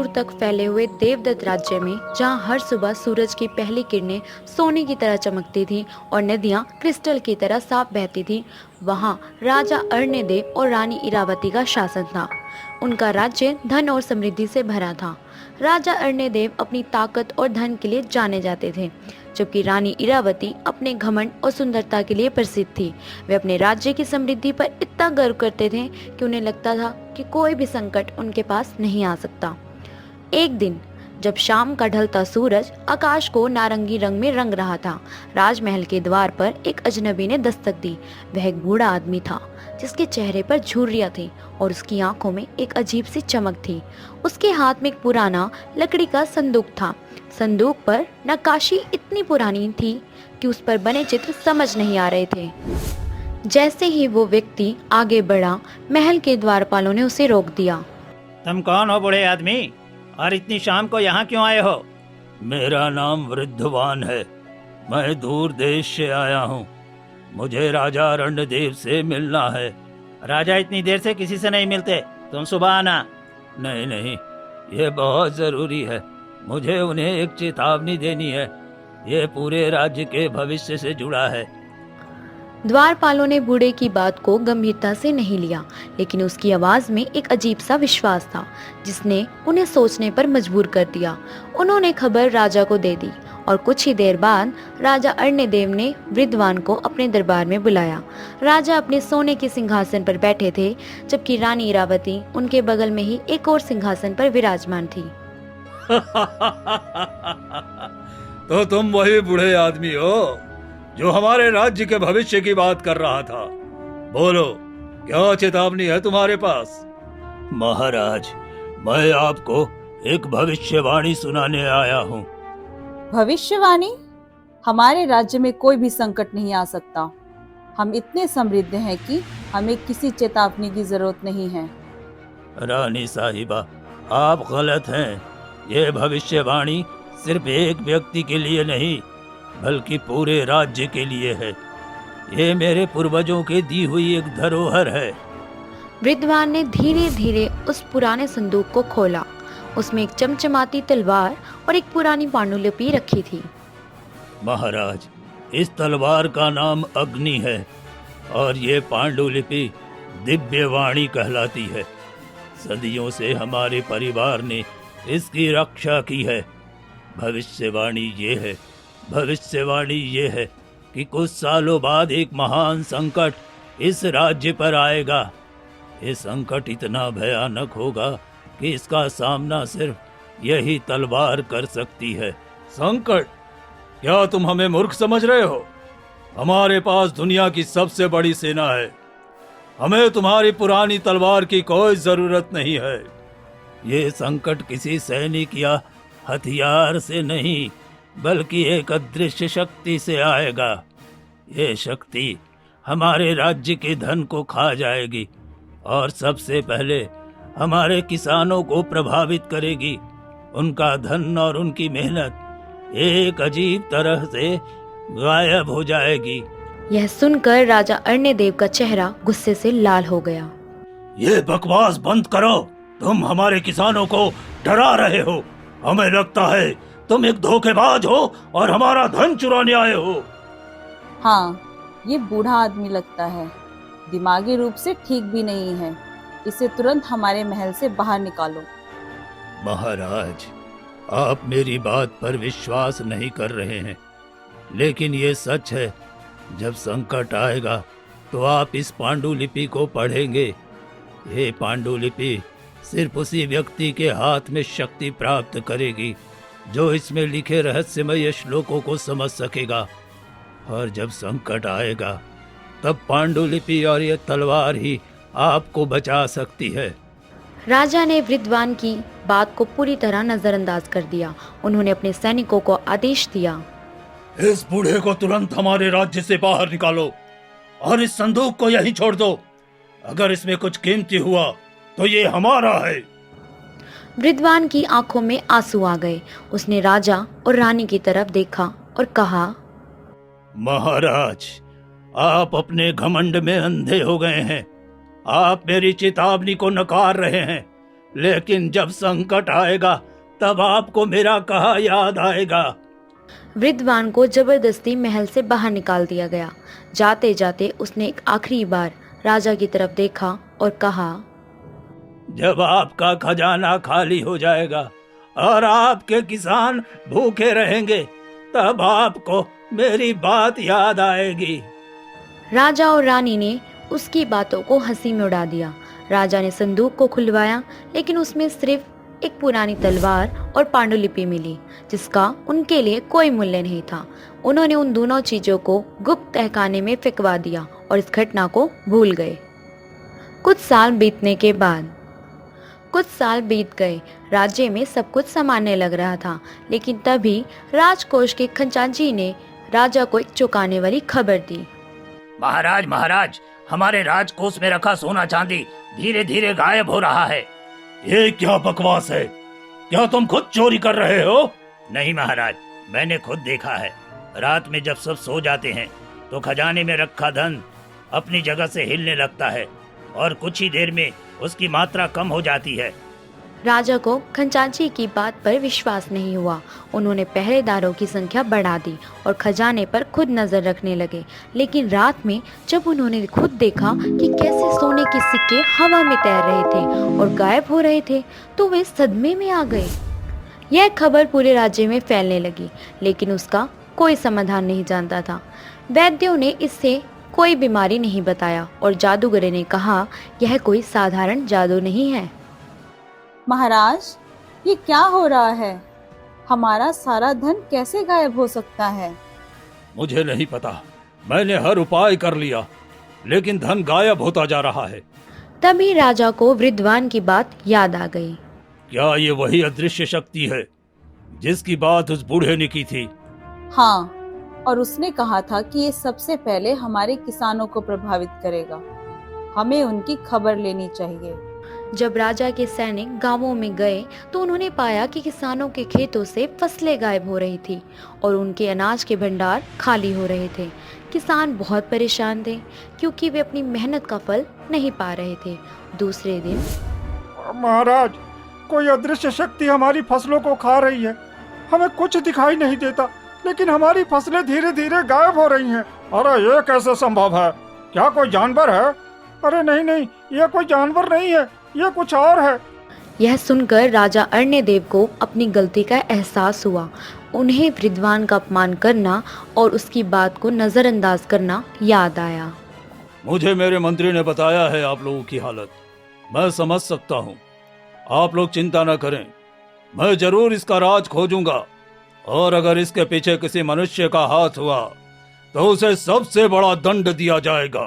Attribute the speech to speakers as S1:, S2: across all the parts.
S1: दूर तक फैले हुए देवदत्त राज्य में, जहां हर सुबह सूरज की पहली किरणें सोने की तरह चमकती थीं और नदियां क्रिस्टल की तरह साफ बहती थीं, वहां राजा अर्णदेव और रानी इरावती का शासन था। उनका राज्य धन और समृद्धि से भरा था। राजा अर्णदेव अपनी ताकत और धन के लिए जाने जाते थे, जबकि रानी इरावती अपने घमंड और सुंदरता के लिए प्रसिद्ध थी। वे अपने राज्य की समृद्धि पर इतना गर्व करते थे कि उन्हें लगता था कि कोई भी संकट उनके पास नहीं आ सकता। एक दिन जब शाम का ढलता सूरज आकाश को नारंगी रंग में रंग रहा था, राजमहल के द्वार पर एक अजनबी ने दस्तक दी। वह एक बूढ़ा आदमी था, जिसके चेहरे पर झुर्रियां थी और उसकी आंखों में एक अजीब सी चमक थी। उसके हाथ में एक पुराना लकड़ी का संदूक था। संदूक पर नक्काशी इतनी पुरानी थी कि उस पर बने चित्र समझ नहीं आ रहे थे। जैसे ही वो व्यक्ति आगे बढ़ा, महल के द्वारपालों ने उसे रोक दिया।
S2: तुम कौन हो बूढ़े आदमी, और इतनी शाम को यहाँ क्यों आए हो?
S3: मेरा नाम वृद्धवान है। मैं दूर देश से आया हूँ। मुझे राजा रणदेव से मिलना है।
S2: राजा इतनी देर से किसी से नहीं मिलते, तुम सुबह आना।
S3: नहीं नहीं, ये बहुत जरूरी है। मुझे उन्हें एक चेतावनी देनी है। ये पूरे राज्य के भविष्य से जुड़ा है।
S1: द्वारपालों ने बूढ़े की बात को गंभीरता से नहीं लिया, लेकिन उसकी आवाज में एक अजीब सा विश्वास था, जिसने उन्हें सोचने पर मजबूर कर दिया। उन्होंने खबर राजा को दे दी और कुछ ही देर बाद राजा अर्णदेव ने वृद्धवान को अपने दरबार में बुलाया। राजा अपने सोने के सिंहासन पर बैठे थे, जबकि रानी इरावती उनके बगल में ही एक और सिंहासन पर विराजमान थी।
S3: तो तुम वही बूढ़े आदमी हो जो हमारे राज्य के भविष्य की बात कर रहा था। बोलो, क्या चेतावनी है तुम्हारे पास? महाराज, मैं आपको एक भविष्यवाणी सुनाने आया हूँ।
S4: भविष्यवाणी? हमारे राज्य में कोई भी संकट नहीं आ सकता। हम इतने समृद्ध हैं कि हमें किसी चेतावनी की जरूरत नहीं है।
S3: रानी साहिबा, आप गलत हैं। ये भविष्यवाणी सिर्फ एक व्यक्ति के लिए नहीं, बल्कि पूरे राज्य के लिए है। ये मेरे पूर्वजों के दी हुई एक धरोहर है।
S1: वृद्धवान ने धीरे धीरे उस पुराने संदूक को खोला। उसमें एक चमचमाती तलवार और एक पुरानी पांडुलिपि रखी थी।
S3: महाराज, इस तलवार का नाम अग्नि है और ये पांडुलिपि दिव्यवाणी कहलाती है। सदियों से हमारे परिवार ने इसकी रक्षा की है। भविष्यवाणी ये है कि कुछ सालों बाद एक महान संकट इस राज्य पर आएगा। ये संकट इतना भयानक होगा कि इसका सामना सिर्फ यही तलवार कर सकती है। संकट? क्या तुम हमें मूर्ख समझ रहे हो? हमारे पास दुनिया की सबसे बड़ी सेना है। हमें तुम्हारी पुरानी तलवार की कोई जरूरत नहीं है। ये संकट किसी सैनिक या हथियार से नहीं, बल्कि एक अदृश्य शक्ति से आएगा। ये शक्ति हमारे राज्य के धन को खा जाएगी और सबसे पहले हमारे किसानों को प्रभावित करेगी। उनका धन और उनकी मेहनत एक अजीब तरह से गायब हो जाएगी।
S1: यह सुनकर राजा अर्णदेव का चेहरा गुस्से से लाल हो गया।
S3: ये बकवास बंद करो। तुम हमारे किसानों को डरा रहे हो। हमें लगता है तुम एक धोखेबाज हो और हमारा धन चुराने आए हो।
S4: हाँ, ये बूढ़ा आदमी लगता है। दिमागी रूप से ठीक भी नहीं है। इसे तुरंत हमारे महल से बाहर निकालो।
S3: महाराज, आप मेरी बात पर विश्वास नहीं कर रहे हैं, लेकिन ये सच है। जब संकट आएगा तो आप इस पांडुलिपि को पढ़ेंगे। ये पांडुलिपि सिर्फ उसी व्यक्ति के हाथ में शक्ति प्राप्त करेगी जो इसमें लिखे रहस्यमय श्लोकों को समझ सकेगा। और जब संकट आएगा तब पांडुलिपि और ये तलवार ही आपको बचा सकती है।
S1: राजा ने वृद्धवान की बात को पूरी तरह नजरअंदाज कर दिया। उन्होंने अपने सैनिकों को आदेश दिया,
S3: इस बूढ़े को तुरंत हमारे राज्य से बाहर निकालो और इस संदूक को यहीं छोड़ दो। अगर इसमें कुछ कीमती हुआ तो ये हमारा है।
S1: वृद्धवान की आंखों में आंसू आ गए। उसने राजा और रानी की तरफ देखा और कहा,
S3: महाराज, आप अपने घमंड में अंधे हो गए हैं। आप मेरी चेतावनी को नकार रहे हैं। लेकिन जब संकट आएगा तब आपको मेरा कहा याद आएगा।
S1: वृद्धवान को जबरदस्ती महल से बाहर निकाल दिया गया। जाते जाते उसने एक आखिरी बार राजा की तरफ देखा और कहा,
S3: जब आपका खजाना खाली हो जाएगा और आपके किसान भूखे रहेंगे तब आपको मेरी बात याद आएगी।
S1: राजा और रानी ने उसकी बातों को हंसी में उड़ा दिया। राजा ने संदूक को खुलवाया, लेकिन उसमें सिर्फ एक पुरानी तलवार और पांडुलिपि मिली, जिसका उनके लिए कोई मूल्य नहीं था। उन्होंने उन दोनों चीजों को गुप्त तहखाने में फेंकवा दिया और इस घटना को भूल गए। कुछ साल बीत गए। राज्य में सब कुछ सामान्य लग रहा था, लेकिन तभी राजकोष के खजांची ने राजा को एक चौंकाने वाली खबर दी।
S3: महाराज महाराज, हमारे राजकोष में रखा सोना चांदी धीरे धीरे गायब हो रहा है। ये क्या बकवास है? क्या तुम खुद चोरी कर रहे हो? नहीं महाराज, मैंने खुद देखा है। रात में जब सब सो जाते हैं तो खजाने में रखा धन अपनी जगह से हिलने लगता है और कुछ ही देर में उसकी मात्रा कम हो जाती है।
S1: राजा को खजांची की बात पर विश्वास नहीं हुआ। उन्होंने पहरेदारों की संख्या बढ़ा दी और खजाने पर खुद नजर रखने लगे। लेकिन रात में जब उन्होंने खुद देखा कि कैसे सोने के सिक्के हवा में तैर रहे थे और गायब हो रहे थे, तो वे सदमे में आ गए। यह खबर पूरे राज्य में फैलने लगी, लेकिन उसका कोई समाधान नहीं जानता था। वैद्यों ने इससे कोई बीमारी नहीं बताया और जादूगरे ने कहा, यह कोई साधारण जादू नहीं है।
S4: महाराज, ये क्या हो रहा है? हमारा सारा धन कैसे गायब हो सकता है?
S3: मुझे नहीं पता। मैंने हर उपाय कर लिया, लेकिन धन गायब होता जा रहा है।
S1: तभी राजा को वृद्धवान की बात याद आ गई।
S3: क्या ये वही अदृश्य शक्ति है जिसकी बात उस बूढ़े ने की थी?
S4: हाँ, और उसने कहा था कि ये सबसे पहले हमारे किसानों को प्रभावित करेगा। हमें उनकी खबर लेनी चाहिए।
S1: जब राजा के सैनिक गांवों में गए तो उन्होंने पाया कि किसानों के खेतों से फसलें गायब हो रही थी और उनके अनाज के भंडार खाली हो रहे थे। किसान बहुत परेशान थे क्योंकि वे अपनी मेहनत का फल नहीं पा रहे थे। दूसरे दिन,
S5: महाराज, कोई अदृश्य शक्ति हमारी फसलों को खा रही है। हमें कुछ दिखाई नहीं देता, लेकिन हमारी फसलें धीरे धीरे गायब हो रही हैं। अरे ये कैसे संभव है? क्या कोई जानवर है? अरे नहीं नहीं, ये कोई जानवर नहीं है, ये कुछ और है।
S1: यह सुनकर राजा अर्णदेव को अपनी गलती का एहसास हुआ। उन्हें वृद्धवान का अपमान करना और उसकी बात को नजरअंदाज करना याद आया।
S3: मुझे मेरे मंत्री ने बताया है आप लोगों की हालत। मैं समझ सकता हूँ। आप लोग चिंता न करें, मैं जरूर इसका राज खोजूंगा और अगर इसके पीछे किसी मनुष्य का हाथ हुआ तो उसे सबसे बड़ा दंड दिया जाएगा।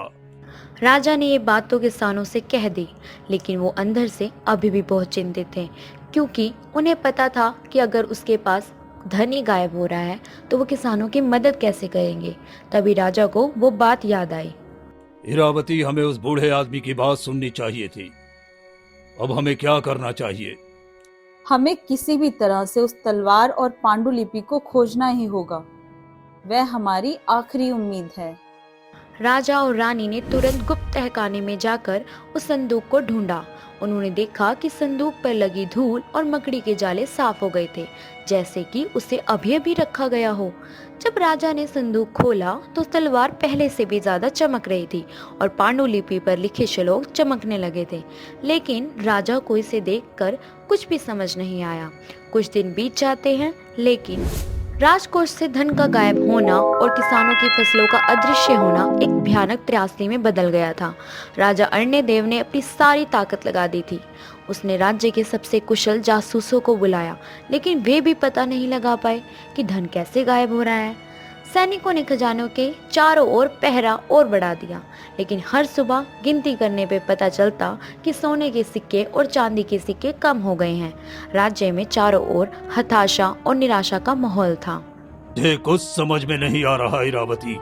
S1: राजा ने ये बात तो किसानों से कह दी, लेकिन वो अंदर से अभी भी बहुत चिंतित थे, क्योंकि उन्हें पता था कि अगर उसके पास धन ही गायब हो रहा है तो वो किसानों की मदद कैसे करेंगे। तभी राजा को वो बात याद आई।
S3: इरावती, हमें उस बूढ़े आदमी की बात सुननी चाहिए थी। अब हमें क्या करना चाहिए?
S4: हमें किसी भी तरह से उस तलवार और पांडुलिपि को खोजना ही होगा। वह हमारी आखिरी उम्मीद है।
S1: राजा और रानी ने तुरंत गुप्त तहखाने में जाकर उस संदूक को ढूंढा। उन्होंने देखा कि संदूक पर लगी धूल और मकड़ी के जाले साफ हो गए थे, जैसे कि उसे अभी अभी रखा गया हो। जब राजा ने संदूक खोला तो तलवार पहले से भी ज्यादा चमक रही थी और पांडुलिपि पर लिखे श्लोक चमकने लगे थे, लेकिन राजा को इसे देखकर कुछ भी समझ नहीं आया। कुछ दिन बीत जाते हैं, लेकिन राजकोष से धन का गायब होना और किसानों की फसलों का अदृश्य होना एक भयानक त्रासदी में बदल गया था। राजा अर्णदेव ने अपनी सारी ताकत लगा दी थी। उसने राज्य के सबसे कुशल जासूसों को बुलाया, लेकिन वे भी पता नहीं लगा पाए कि धन कैसे गायब हो रहा है। सैनिकों ने खजानों के चारों ओर पहरा और बढ़ा दिया, लेकिन हर सुबह गिनती करने पे पता चलता कि सोने के सिक्के और चांदी के सिक्के कम हो गए हैं। राज्य में चारों ओर हताशा और निराशा का माहौल था।
S3: मुझे कुछ समझ में नहीं आ रहा इरावती।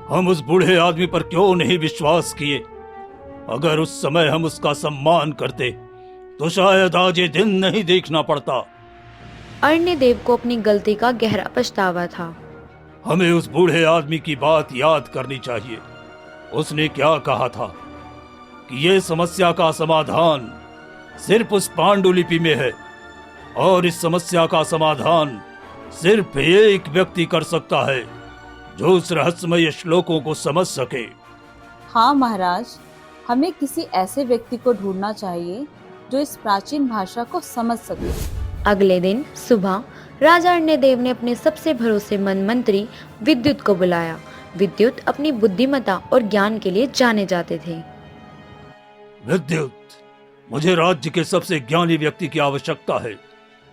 S3: हम उस बूढ़े आदमी पर क्यों नहीं विश्वास किए? अगर उस समय हम उसका सम्मान करते तो शायद आज ये दिन नहीं देखना पड़ता।
S1: अर्णदेव को अपनी गलती का गहरा पछतावा था।
S3: हमें उस बूढ़े आदमी की बात याद करनी चाहिए। उसने क्या कहा था कि ये समस्या का समाधान सिर्फ उस पांडुलिपि में है, और इस समस्या का समाधान सिर्फ एक व्यक्ति कर सकता है जो उस रहस्यमय श्लोकों को समझ सके।
S4: हाँ महाराज, हमें किसी ऐसे व्यक्ति को ढूंढना चाहिए जो इस प्राचीन भाषा को समझ सके।
S1: अगले दिन सुबह राजा अर्णदेव ने अपने सबसे भरोसेमंद मंत्री विद्युत को बुलाया। विद्युत अपनी बुद्धिमत्ता और ज्ञान के लिए जाने जाते थे।
S3: विद्युत, मुझे राज्य के सबसे ज्ञानी व्यक्ति की आवश्यकता है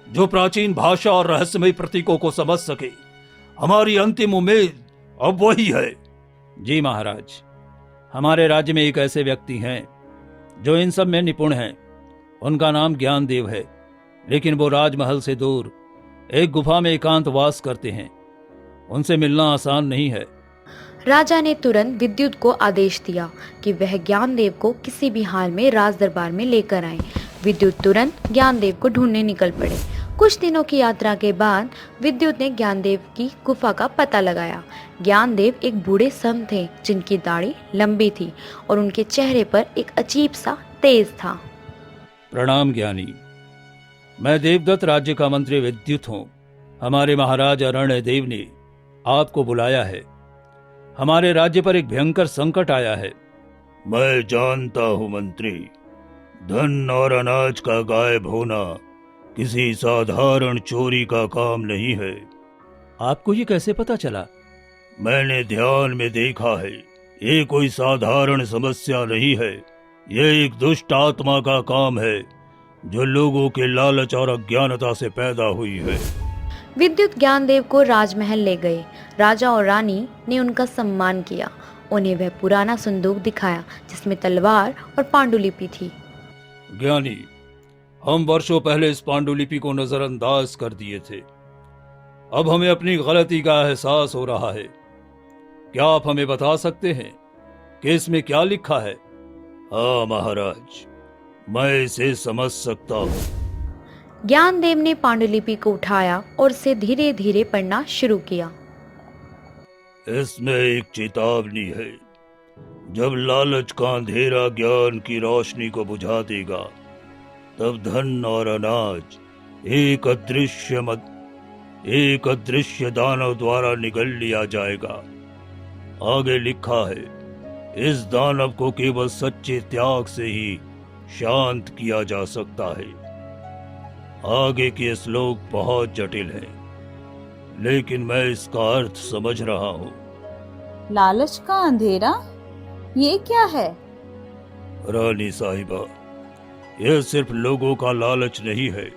S3: जो प्राचीन भाषा और रहस्यमय प्रतीकों को समझ सके। हमारी अंतिम उम्मीद अब वही है।
S2: जी महाराज, हमारे राज्य में एक ऐसे व्यक्ति हैं जो इन सब में निपुण हैं। उनका नाम ज्ञानदेव है, लेकिन वो राजमहल से दूर एक गुफा में एकांतवास करते हैं। उनसे मिलना आसान नहीं है।
S1: राजा ने तुरंत विद्युत को आदेश दिया कि वह ज्ञानदेव को किसी भी हाल में राज दरबार में लेकर आए। विद्युत तुरंत ज्ञानदेव को ढूंढने निकल पड़े। कुछ दिनों की यात्रा के बाद विद्युत ने ज्ञानदेव की गुफा का पता लगाया। ज्ञानदेव एक बूढ़े संत थे जिनकी दाढ़ी लंबी थी और उनके चेहरे पर एक अजीब सा तेज था।
S2: प्रणाम ज्ञानी, मैं देवदत्त राज्य का मंत्री विद्युत हूँ। हमारे महाराज अर्णदेव ने आपको बुलाया है। हमारे राज्य पर एक भयंकर संकट आया है।
S3: मैं जानता हूँ मंत्री, धन और अनाज का गायब होना किसी साधारण चोरी का काम नहीं है।
S2: आपको ये कैसे पता चला?
S3: मैंने ध्यान में देखा है। ये कोई साधारण समस्या नहीं है। ये एक दुष्ट आत्मा का काम है जो लोगों के लालच और अज्ञानता से पैदा हुई है।
S1: विद्युत ज्ञानदेव को राजमहल ले गए। राजा और रानी ने उनका सम्मान किया। उन्हें वह पुराना संदूक दिखाया जिसमें तलवार और पांडुलिपि थी।
S3: ज्ञानी, हम वर्षों पहले इस पांडुलिपि को नजरअंदाज कर दिए थे। अब हमें अपनी गलती का एहसास हो रहा है। क्या आप हमें बता सकते हैं कि इसमें क्या लिखा है? हाँ महाराज, मैं इसे समझ सकता हूँ।
S1: ज्ञानदेव ने पांडुलिपि को उठाया और उसे धीरे धीरे पढ़ना शुरू किया।
S3: इसमें एक चेतावनी है। जब लालच का अंधेरा ज्ञान की रोशनी को बुझा देगा, तब धन और अनाज एक अदृश्य दानव द्वारा निगल लिया जाएगा। आगे लिखा है, इस दानव को केवल सच्चे त्याग से ही शांत किया जा सकता है। आगे के श्लोक बहुत जटिल हैं, लेकिन मैं इसका अर्थ समझ रहा हूँ।
S4: लालच का अंधेरा, ये क्या है?
S3: रानी साहिबा, यह सिर्फ लोगों का लालच नहीं है।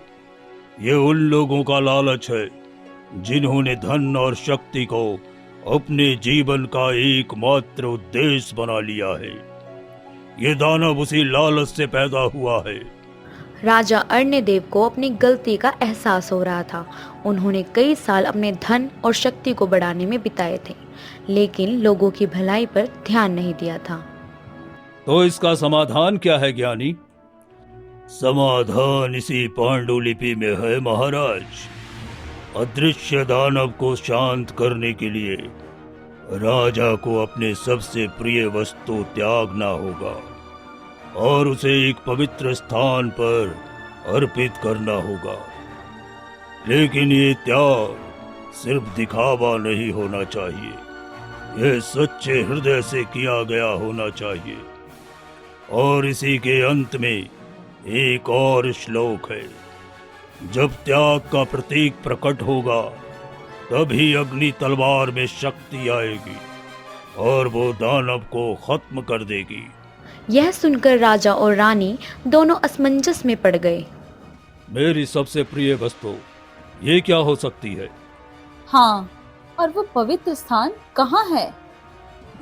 S3: ये उन लोगों का लालच है जिन्होंने धन और शक्ति को अपने जीवन का एकमात्र उद्देश्य बना लिया है। ये दानव उसी लालच से पैदा हुआ है।
S1: राजा अर्णदेव को अपनी गलती का एहसास हो रहा था। उन्होंने कई साल अपने धन और शक्ति को बढ़ाने में बिताए थे, लेकिन लोगों की भलाई पर ध्यान नहीं दिया था।
S3: तो इसका समाधान क्या है ज्ञानी? समाधान इसी पांडुलिपि में है महाराज। अदृश्य दानव को शांत करने के लिए राजा को अपने सबसे प्रिय वस्तु त्यागना होगा और उसे एक पवित्र स्थान पर अर्पित करना होगा। लेकिन ये त्याग सिर्फ दिखावा नहीं होना चाहिए, यह सच्चे हृदय से किया गया होना चाहिए। और इसी के अंत में एक और श्लोक है, जब त्याग का प्रतीक प्रकट होगा तभी अग्नि तलवार में शक्ति आएगी और वो दानव को खत्म कर देगी।
S1: यह सुनकर राजा और रानी दोनों असमंजस में पड़ गए।
S3: मेरी सबसे प्रिय वस्तु ये क्या हो सकती है?
S4: हाँ, और वो पवित्र स्थान कहाँ है?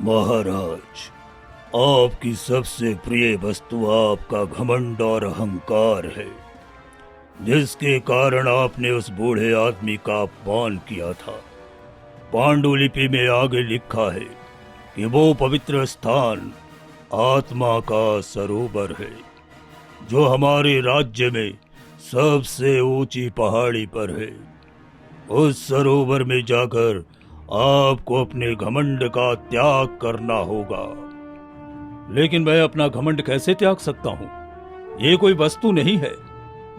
S3: महाराज, आपकी सबसे प्रिय वस्तु आपका घमंड और अहंकार है, जिसके कारण आपने उस बूढ़े आदमी का अपमान किया था। पांडुलिपि में आगे लिखा है कि वो पवित्र स्थान आत्मा का सरोवर है, जो हमारे राज्य में सबसे ऊंची पहाड़ी पर है। उस सरोवर में जाकर आपको अपने घमंड का त्याग करना होगा।
S2: लेकिन मैं अपना घमंड कैसे त्याग सकता हूँ? ये कोई वस्तु नहीं है।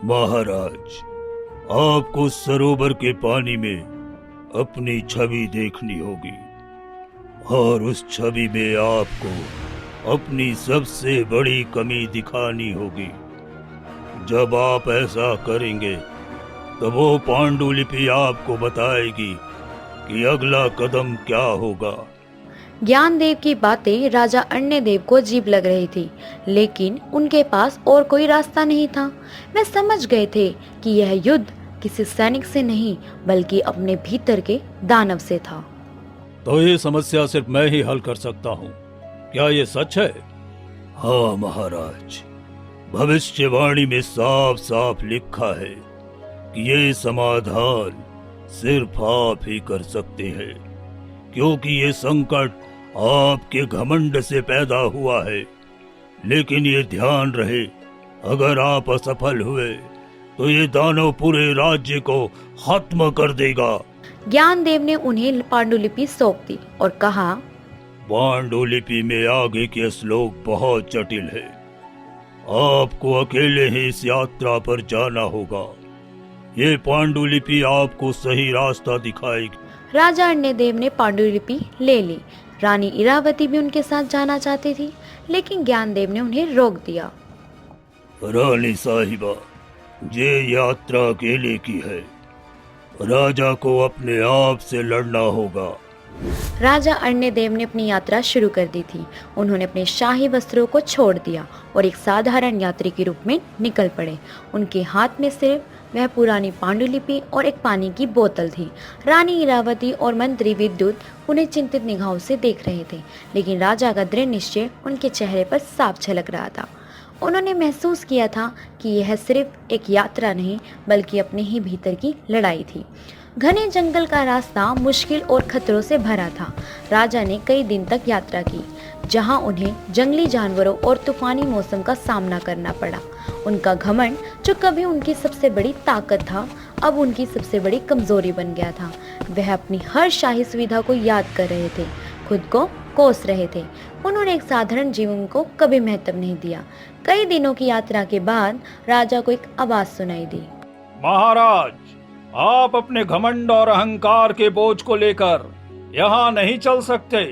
S3: महाराज, आपको सरोवर के पानी में अपनी छवि देखनी होगी और उस छवि में आपको अपनी सबसे बड़ी कमी दिखानी होगी। जब आप ऐसा करेंगे तो वो पांडुलिपि आपको बताएगी कि अगला कदम क्या होगा।
S1: ज्ञानदेव की बातें राजा अर्णदेव को अजीब लग रही थी, लेकिन उनके पास और कोई रास्ता नहीं था। वे समझ गए थे कि यह युद्ध किसी सैनिक से नहीं बल्कि अपने भीतर के दानव से था।
S2: तो ये समस्या सिर्फ मैं ही हल कर सकता हूँ, क्या ये सच है?
S3: हाँ महाराज, भविष्यवाणी में साफ साफ लिखा है कि ये समाधान सिर्फ आप ही कर सकते हैं, क्योंकि ये संकट आपके घमंड से पैदा हुआ है। लेकिन ये ध्यान रहे, अगर आप असफल हुए तो ये दानव पूरे राज्य को खत्म कर देगा।
S1: ज्ञानदेव ने उन्हें पांडुलिपि सौंप दी और कहा,
S3: पांडुलिपि में आगे के श्लोक बहुत जटिल है। आपको अकेले ही इस यात्रा पर जाना होगा। ये पांडुलिपि आपको सही रास्ता दिखाएगी।
S1: राजा अर्णदेव ने पांडुलिपि ले ली। रानी इरावती भी उनके साथ जाना चाहती थी, लेकिन ज्ञानदेव ने उन्हें रोक दिया।
S3: रानी साहिबा, ये यात्रा अकेले की है। राजा को अपने आप से लड़ना होगा।
S1: राजा अर्णदेव ने अपनी यात्रा शुरू कर दी थी। उन्होंने अपने शाही वस्त्रों को छोड़ दिया और एक साधारण यात्री के रूप में निकल पड़े। उनके हाथ में सिर्फ वह पुरानी पांडुलिपि और एक पानी की बोतल थी। रानी इरावती और मंत्री विद्युत उन्हें चिंतित निगाहों से देख रहे थे, लेकिन राजा का दृढ़ निश्चय उनके चेहरे पर साफ झलक रहा था। उन्होंने महसूस किया था कि यह सिर्फ एक यात्रा नहीं बल्कि अपने ही भीतर की लड़ाई थी। घने जंगल का रास्ता मुश्किल और खतरों से भरा था। राजा ने कई दिन तक यात्रा की, जहां उन्हें जंगली जानवरों और तूफानी मौसम का सामना करना पड़ा। उनका घमंड, जो कभी उनकी सबसे बड़ी ताकत था, अब उनकी सबसे बड़ी कमजोरी बन गया था। वह अपनी हर शाही सुविधा को याद कर रहे थे, खुद को कोस रहे थे। उन्होंने एक साधारण जीवन को कभी महत्व नहीं दिया। कई दिनों की यात्रा के बाद राजा को एक आवाज सुनाई दी।
S5: महाराज, आप अपने घमंड और अहंकार के बोझ को लेकर यहाँ नहीं चल सकते।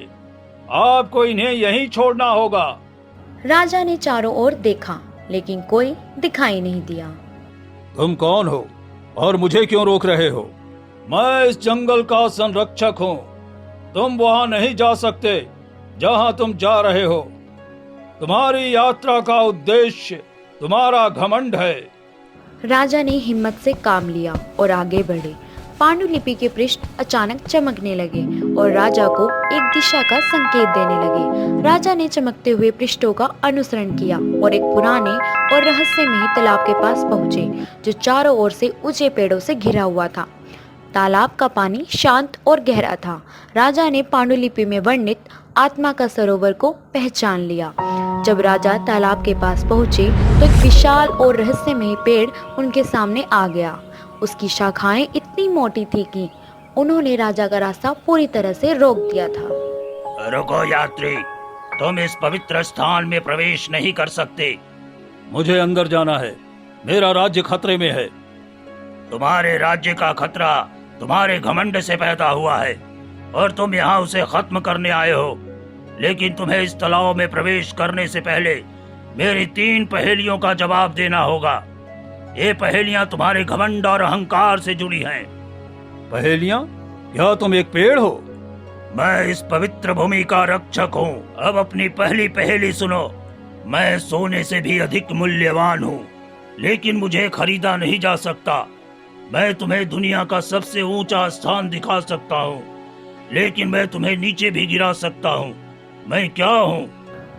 S5: आपको इन्हें यहीं छोड़ना होगा।
S1: राजा ने चारों ओर देखा, लेकिन कोई दिखाई नहीं दिया।
S2: तुम कौन हो और मुझे क्यों रोक रहे हो?
S5: मैं इस जंगल का संरक्षक हूँ। तुम वहाँ नहीं जा सकते जहाँ तुम जा रहे हो। तुम्हारी यात्रा का उद्देश्य तुम्हारा घमंड है।
S1: राजा ने हिम्मत से काम लिया और आगे बढ़े। पांडुलिपि के पृष्ठ अचानक चमकने लगे और राजा को एक दिशा का संकेत देने लगे। राजा ने चमकते हुए पृष्ठों का अनुसरण किया और एक पुराने और रहस्यमयी तालाब के पास पहुंचे, जो चारों ओर से ऊंचे पेड़ों से घिरा हुआ था। तालाब का पानी शांत और गहरा था। राजा ने पांडुलिपि में वर्णित आत्मा का सरोवर को पहचान लिया। जब राजा तालाब के पास पहुंचे तो एक विशाल और रहस्यमयी पेड़ उनके सामने आ गया। उसकी शाखाएं इतनी मोटी थी कि उन्होंने राजा का रास्ता पूरी तरह से रोक दिया था।
S3: रुको यात्री, तुम इस पवित्र स्थान में प्रवेश नहीं कर सकते।
S2: मुझे अंदर जाना है, मेरा राज्य खतरे में है।
S3: तुम्हारे राज्य का खतरा तुम्हारे घमंड से पैदा हुआ है और तुम यहाँ उसे खत्म करने आए हो। लेकिन तुम्हें इस तालाब में प्रवेश करने से पहले मेरी 3 पहेलियों का जवाब देना होगा। ये पहेलियां तुम्हारे घमंड और अहंकार से जुड़ी हैं।
S2: पहेलियां? क्या तुम एक पेड़ हो?
S3: मैं इस पवित्र भूमि का रक्षक हूँ। अब अपनी पहली पहेली सुनो। मैं सोने से भी अधिक मूल्यवान हूँ, लेकिन मुझे खरीदा नहीं जा सकता। मैं तुम्हें दुनिया का सबसे ऊंचा स्थान दिखा सकता हूँ, लेकिन मैं तुम्हें नीचे भी गिरा सकता हूँ। मैं क्या हूँ?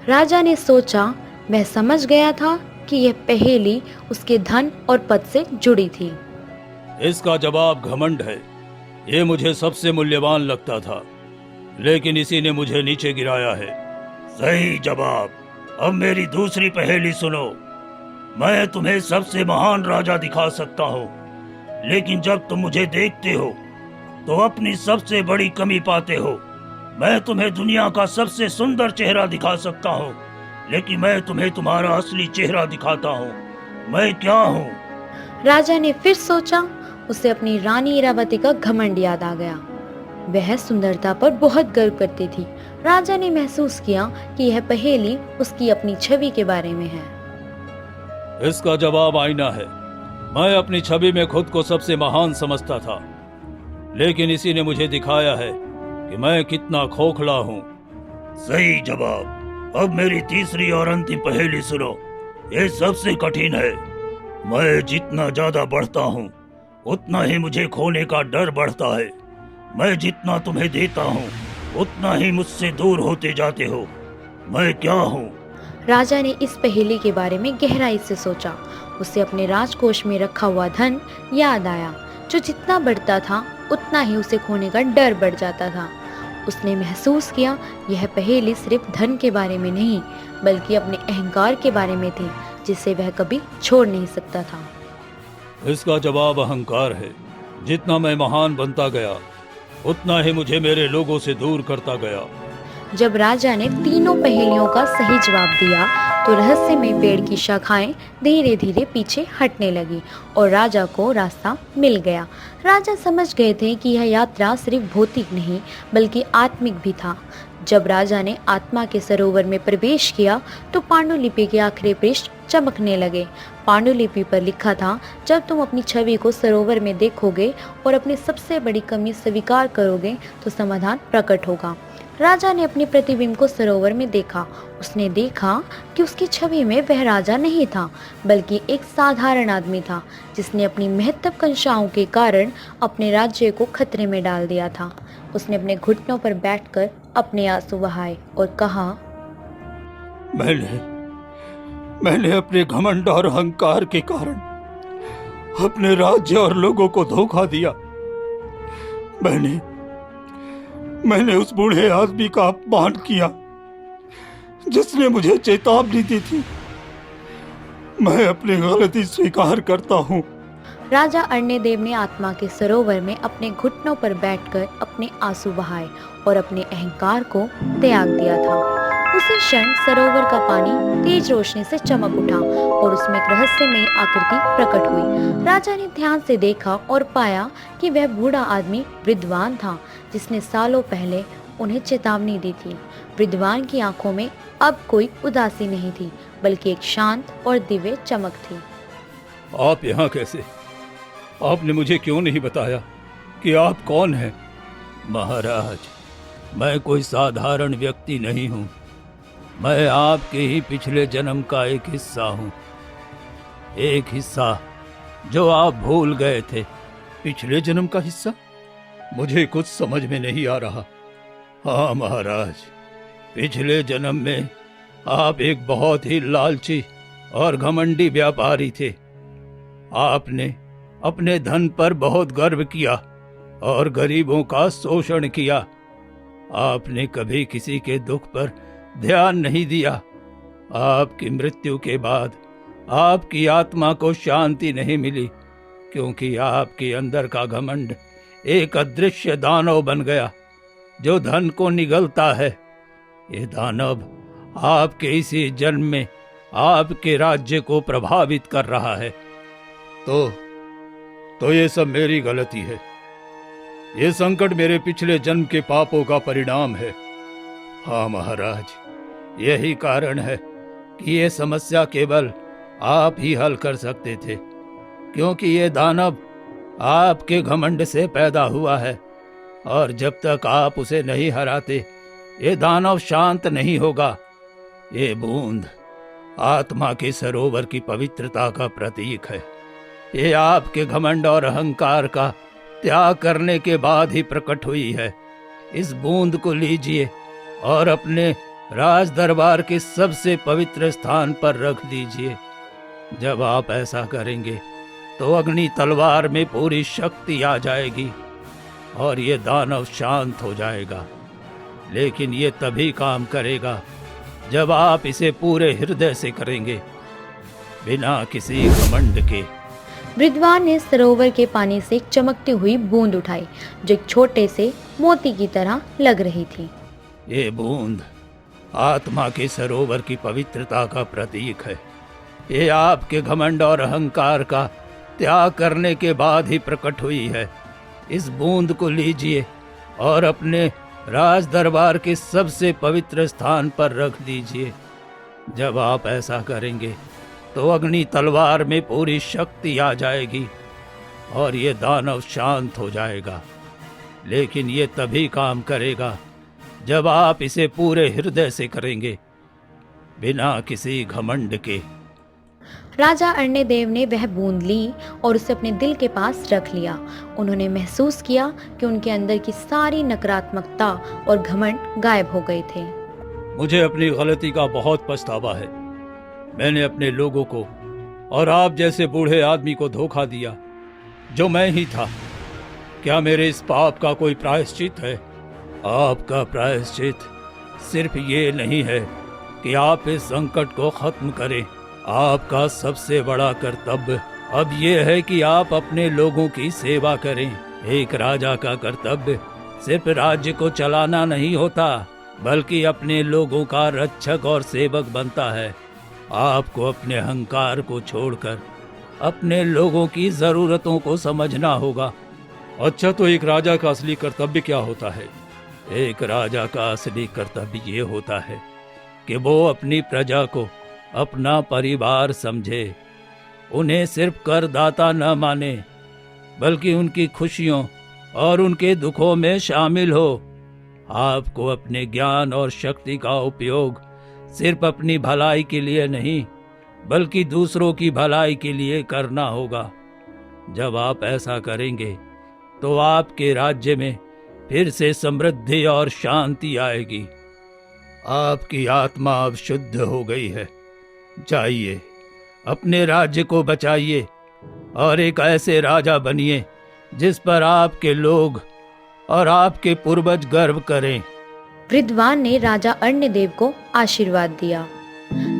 S1: राजा ने सोचा, वह समझ गया था कि यह पहेली उसके धन और पद से जुड़ी थी।
S2: इसका जवाब घमंड है। ये मुझे सबसे मूल्यवान लगता था, लेकिन इसी ने मुझे नीचे गिराया है।
S3: सही जवाब। अब मेरी दूसरी पहेली सुनो। मैं तुम्हें सबसे महान राजा दिखा सकता हूँ, लेकिन जब तुम मुझे देखते हो तो अपनी सबसे बड़ी कमी पाते हो। मैं तुम्हें दुनिया का सबसे सुंदर चेहरा दिखा सकता हूँ, लेकिन मैं तुम्हें तुम्हारा असली चेहरा दिखाता हूँ। मैं क्या हूँ?
S1: राजा ने फिर सोचा। उसे अपनी रानी इरावती का घमंड याद आ गया। वह सुंदरता पर बहुत गर्व करती थी। राजा ने महसूस किया कि यह पहेली उसकी अपनी छवि के बारे में है।
S2: इसका जवाब आईना है। मैं अपनी छवि में खुद को सबसे महान समझता था, लेकिन इसी ने मुझे दिखाया है कि मैं कितना खोखला हूँ।
S3: सही जवाब। अब मेरी तीसरी और अंतिम पहेली सुनो। ये सबसे कठिन है। मैं जितना ज्यादा बढ़ता हूँ उतना ही मुझे खोने का डर बढ़ता है। मैं जितना तुम्हें देता हूँ उतना ही मुझसे दूर होते जाते हो। मैं क्या हूँ?
S1: राजा ने इस पहेली के बारे में गहराई से सोचा। उसे अपने राजकोष में रखा हुआ धन याद आया, जो जितना बढ़ता था उतना ही उसे खोने का डर बढ़ जाता था। उसने महसूस किया यह पहेली सिर्फ धन के बारे में नहीं, बल्कि अपने अहंकार के बारे में थी, जिसे वह कभी छोड़ नहीं सकता था।
S2: इसका जवाब अहंकार है। जितना मैं महान बनता गया उतना ही मुझे मेरे लोगों से दूर करता गया।
S1: जब राजा ने तीनों पहेलियों का सही जवाब दिया तो रहस्यमय पेड़ की शाखाएं धीरे धीरे पीछे हटने लगी और राजा को रास्ता मिल गया। राजा समझ गए थे कि यह यात्रा सिर्फ भौतिक नहीं बल्कि आत्मिक भी था। जब राजा ने आत्मा के सरोवर में प्रवेश किया तो पांडुलिपि के आखिरी पृष्ठ चमकने लगे। पांडुलिपि पर लिखा था, जब तुम अपनी छवि को सरोवर में देखोगे और अपनी सबसे बड़ी कमी स्वीकार करोगे तो समाधान प्रकट होगा। राजा ने अपने प्रतिबिंब को सरोवर में देखा। उसने देखा कि उसकी छवि में वह राजा नहीं था, बल्कि एक साधारण आदमी था, जिसने अपनी महत्वाकांक्षाओं के कारण अपने राज्य को खतरे में डाल दिया था। उसने अपने घुटनों पर बैठकर अपने आंसू बहाए और कहा,
S2: मैंने अपने घमंड और अहंकार के कारण अपने राज्य और लोगों को धोखा दिया। मैंने उस बूढ़े आदमी का अपमान किया जिसने मुझे चेतावनी दी थी। मैं अपनी गलती स्वीकार करता हूँ।
S1: राजा अर्णदेव ने आत्मा के सरोवर में अपने घुटनों पर बैठकर अपने आंसू बहाए और अपने अहंकार को त्याग दिया था। उसी क्षण सरोवर का पानी तेज रोशनी से चमक उठा और उसमें एक रहस्यमयी आकृति प्रकट हुई। राजा ने ध्यान से देखा और पाया कि वह बूढ़ा आदमी विद्वान था, जिसने सालों पहले उन्हें चेतावनी दी थी। विद्वान की आंखों में अब कोई उदासी नहीं थी, बल्कि एक शांत और दिव्य चमक थी।
S2: आप यहाँ कैसे? आपने मुझे क्यों नहीं बताया कि आप कौन हैं?
S3: महाराज, मैं कोई साधारण व्यक्ति नहीं हूँ। मैं आपके ही पिछले जन्म का एक हिस्सा हूँ। एक हिस्सा जो आप भूल गए थे।
S2: पिछले जन्म का हिस्सा? मुझे कुछ समझ में नहीं आ रहा।
S3: हाँ महाराज, पिछले जन्म में आप एक बहुत ही लालची और घमंडी व्यापारी थे। आपने अपने धन पर बहुत गर्व किया और गरीबों का शोषण किया। आपने कभी किसी के दुख पर ध्यान नहीं दिया। आपकी मृत्यु के बाद आपकी आत्मा को शांति नहीं मिली, क्योंकि आपके अंदर का घमंड एक अदृश्य दानव बन गया जो धन को निगलता है। ये दानव आपके इसी जन्म में आपके राज्य को प्रभावित कर रहा है।
S2: तो ये सब मेरी गलती है। ये संकट मेरे पिछले जन्म के पापों का परिणाम है।
S3: हाँ महाराज, यही कारण है कि ये समस्या केवल आप ही हल कर सकते थे, क्योंकि ये दानव आपके घमंड से पैदा हुआ है और जब तक आप उसे नहीं हराते ये दानव शांत नहीं होगा। ये बूंद आत्मा के सरोवर की पवित्रता का प्रतीक है। ये आपके घमंड और अहंकार का त्याग करने के बाद ही प्रकट हुई है। इस बूंद को लीजिए और अपने राज दरबार के सबसे पवित्र स्थान पर रख दीजिए। जब आप ऐसा करेंगे तो अग्नि तलवार में पूरी शक्ति आ जाएगी और ये दानव शांत हो जाएगा। लेकिन ये तभी काम करेगा जब आप इसे पूरे हृदय से करेंगे, बिना किसी घमंड के।
S1: विद्वान ने सरोवर के पानी से एक चमकती हुई बूंद उठाई, जो एक छोटे से मोती की तरह लग रही थी।
S3: ये बूंद आत्मा के सरोवर की पवित्रता का प्रतीक है। ये आपके घमंड और अहंकार का त्याग करने के बाद ही प्रकट हुई है। इस बूंद को लीजिए और अपने राज दरबार के सबसे पवित्र स्थान पर रख दीजिए। जब आप ऐसा करेंगे तो अग्नि तलवार में पूरी शक्ति आ जाएगी और ये दानव शांत हो जाएगा। लेकिन ये तभी काम करेगा जब आप इसे पूरे हृदय से करेंगे, बिना किसी घमंड के।
S1: राजा अर्णदेव ने वह बूंद ली और उसे अपने दिल के पास रख लिया। उन्होंने महसूस किया कि उनके अंदर की सारी नकारात्मकता और घमंड गायब हो गए थे।
S2: मुझे अपनी गलती का बहुत पछतावा है। मैंने अपने लोगों को और आप जैसे बूढ़े आदमी को धोखा दिया, जो मैं ही था। क्या मेरे इस पाप का कोई प्रायश्चित है?
S3: आपका प्रायश्चित सिर्फ ये नहीं है कि आप इस संकट को खत्म करें। आपका सबसे बड़ा कर्तव्य अब ये है कि आप अपने लोगों की सेवा करें। एक राजा का कर्तव्य सिर्फ राज्य को चलाना नहीं होता, बल्कि अपने लोगों का रक्षक और सेवक बनता है। आपको अपने अहंकार को छोड़कर अपने लोगों की जरूरतों को समझना होगा।
S2: अच्छा, तो एक राजा का असली कर्तव्य क्या होता है?
S3: एक राजा का असली कर्तव्य ये होता है कि वो अपनी प्रजा को अपना परिवार समझे, उन्हें सिर्फ करदाता न माने, बल्कि उनकी खुशियों और उनके दुखों में शामिल हो। आपको अपने ज्ञान और शक्ति का उपयोग सिर्फ अपनी भलाई के लिए नहीं, बल्कि दूसरों की भलाई के लिए करना होगा। जब आप ऐसा करेंगे तो आपके राज्य में फिर से समृद्धि और शांति आएगी। आपकी आत्मा अब शुद्ध हो गई है। जाइए, अपने राज्य को बचाइए और एक ऐसे राजा बनिए जिस पर आपके लोग और आपके पूर्वज गर्व करें।
S1: विद्वान ने राजा अर्णदेव को आशीर्वाद दिया।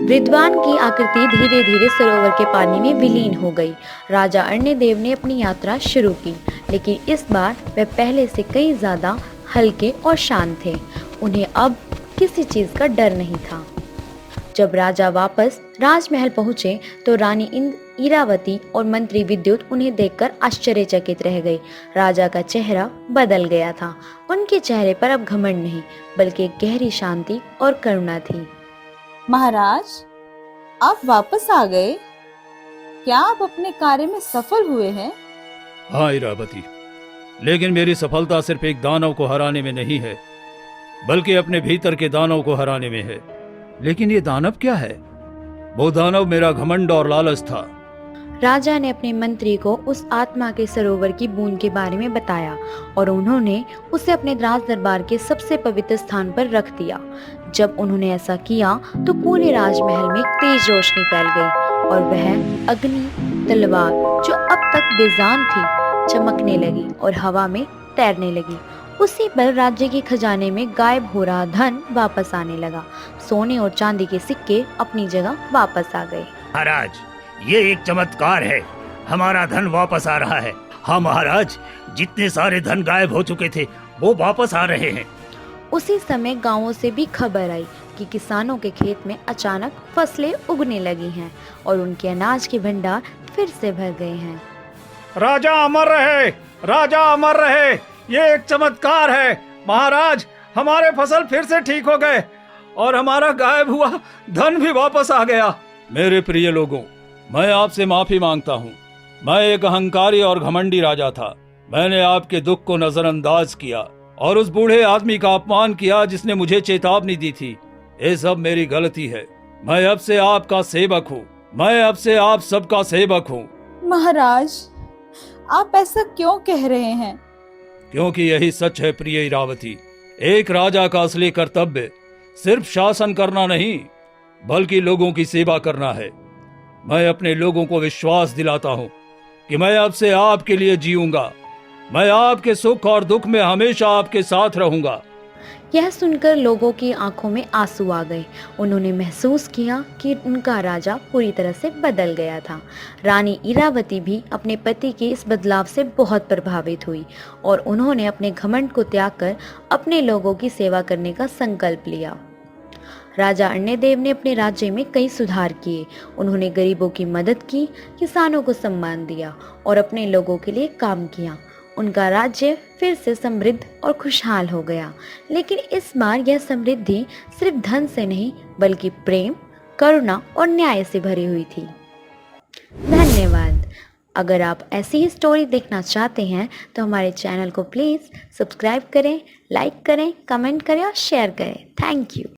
S1: विद्वान की आकृति धीरे धीरे सरोवर के पानी में विलीन हो गई। राजा अर्णदेव ने अपनी यात्रा शुरू की, लेकिन इस बार वह पहले से कई ज्यादा हल्के और शांत थे। उन्हें अब किसी चीज का डर नहीं था। जब राजा वापस राजमहल पहुंचे तो रानी इरावती और मंत्री विद्युत उन्हें देखकर आश्चर्यचकित रह गई। राजा का चेहरा बदल गया था। उनके चेहरे पर अब घमंड नहीं, बल्कि एक गहरी शांति और करुणा थी।
S4: महाराज, आप वापस आ गए। क्या आप अपने कार्य में सफल हुए हैं?
S2: हाँ इरावती, लेकिन मेरी सफलता सिर्फ एक दानव को हराने में नहीं है, बल्कि अपने भीतर के दानव को हराने में है। लेकिन ये दानव क्या है? वो दानव मेरा घमंड और लालच था।
S1: राजा ने अपने मंत्री को उस आत्मा के सरोवर की बूंद के बारे में बताया और उन्होंने उसे अपने राज दरबार के सबसे पवित्र स्थान पर रख दिया। जब उन्होंने ऐसा किया तो पूरे राजमहल में तेज रोशनी फैल गई और वह अग्नि तलवार, जो अब तक बेजान थी, चमकने लगी और हवा में तैरने लगी। उसी पल राज्य के खजाने में गायब हो रहा धन वापस आने लगा। सोने और चांदी के सिक्के अपनी जगह वापस आ गए।
S3: महाराज, ये एक चमत्कार है। हमारा धन वापस आ रहा है। हाँ महाराज, जितने सारे धन गायब हो चुके थे वो वापस आ रहे हैं।
S1: उसी समय गांवों से भी खबर आई कि किसानों के खेत में अचानक फसलें उगने लगी हैं और उनके अनाज के भंडार फिर से भर गए हैं।
S5: राजा अमर रहे, राजा अमर रहे। ये एक चमत्कार है महाराज। हमारे फसल फिर से ठीक हो गए और हमारा गायब हुआ धन भी वापस आ गया।
S2: मेरे प्रिय लोगों, मैं आपसे माफी मांगता हूँ। मैं एक अहंकारी और घमंडी राजा था। मैंने आपके दुख को नजरअंदाज किया और उस बूढ़े आदमी का अपमान किया जिसने मुझे चेतावनी दी थी। ये सब मेरी गलती है। मैं अब से आपका सेवक हूँ। मैं अब से आप सबका सेवक हूँ।
S4: महाराज, आप ऐसा क्यों कह रहे हैं?
S2: क्योंकि यही सच है प्रिय इरावती। एक राजा का असली कर्तव्य सिर्फ शासन करना नहीं, बल्कि लोगों की सेवा करना है। मैं अपने लोगों को विश्वास दिलाता हूँ कि मैं अब से आपके लिए जीऊंगा। मैं आपके सुख और दुख में हमेशा आपके साथ रहूंगा।
S1: यह सुनकर लोगों की आंखों में आंसू आ गए। उन्होंने महसूस किया कि उनका राजा पूरी तरह से बदल गया था। रानी इरावती भी अपने पति के इस बदलाव से बहुत प्रभावित हुई और उन्होंने अपने घमंड को त्याग कर अपने लोगों की सेवा करने का संकल्प लिया। राजा अर्णदेव ने अपने राज्य में कई सुधार किए। उन्होंने गरीबों की मदद की, किसानों को सम्मान दिया और अपने लोगों के लिए काम किया। उनका राज्य फिर से समृद्ध और खुशहाल हो गया। लेकिन इस बार यह समृद्धि सिर्फ धन से नहीं बल्कि प्रेम, करुणा और न्याय से भरी हुई थी। धन्यवाद। अगर आप ऐसी ही स्टोरी देखना चाहते हैं तो हमारे चैनल को प्लीज़ सब्सक्राइब करें, लाइक करें, कमेंट करें और शेयर करें। Thank you.